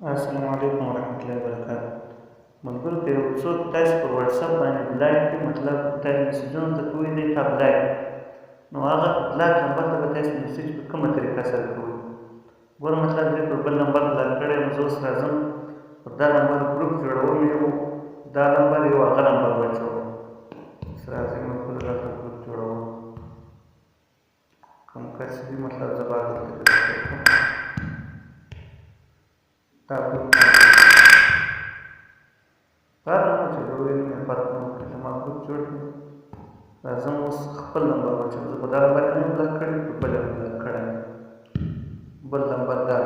السلام علیکم ورحمۃ اللہ وبرکاتہ ملګرو که یو څوک تاسو په واتساپ باندې بلاک کړي مطلب تاسو میسجونه ته کوئ دی تا بلاک نو هغه بلاک نمبر ته به تاسو میسج په کومه طریقه سره کوئ ګوره مطلب زه پر بل نمبر بلاک کړی یم زه اوس راځم پر دا نمبر ګروپ جوړوم یو دا نمبر یو هغه نمبر واچوم اوس راځئ ملګرو دلته ګروپ جوړوم کوم کس وي مطلب زه به هغه دا ګروپ پاتې چې جوړوي نو مې پاتې نو کړي زما ګروپ جوړ کړي راځم اوس خپل نمبر واچوم زه په دا نمبر کې مې بلاک کړی په بل یې بلاک کړی بل نمبر دا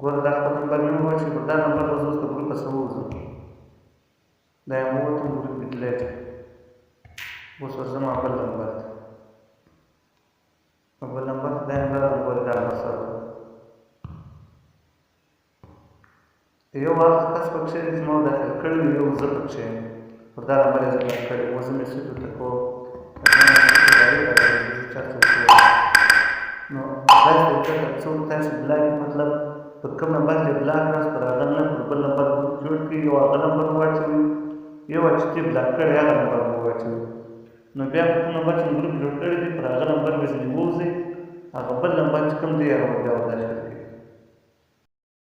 ګوره دا خپل نمبر مې وواچوي په دا نمبر به زه اوس د ګروپه څخه ووځم دا یې ووتم ګروپ مې ډیلیټ اوس ورځم بل نمبر ته بل نمبر ته دا یې راغلم ګوره دا مسله یو هغه کس پکښې دی زما داخل کړی یو زه پکښې یم پر دا نمبر یې زه بلاک کړی اوس زه میسج ورته کوم نو داسې طریقه که څوک تاسو بلاک مطلب پر کوم نمبر چې بلاک کړاست پر هغه نه پر بل نمبر ګروپ جوړ کړي یو هغه نمبر واچوي یو چې چې بلاک کړی هغه نمبر مو واچوي نو بیا په کوم نمبر چې مو ګروپ جوړ کړی دی پر هغه نمبر به ځینې ووځئ هغه بل نمبر چې کوم دی هغه بیا ورته شریک کړي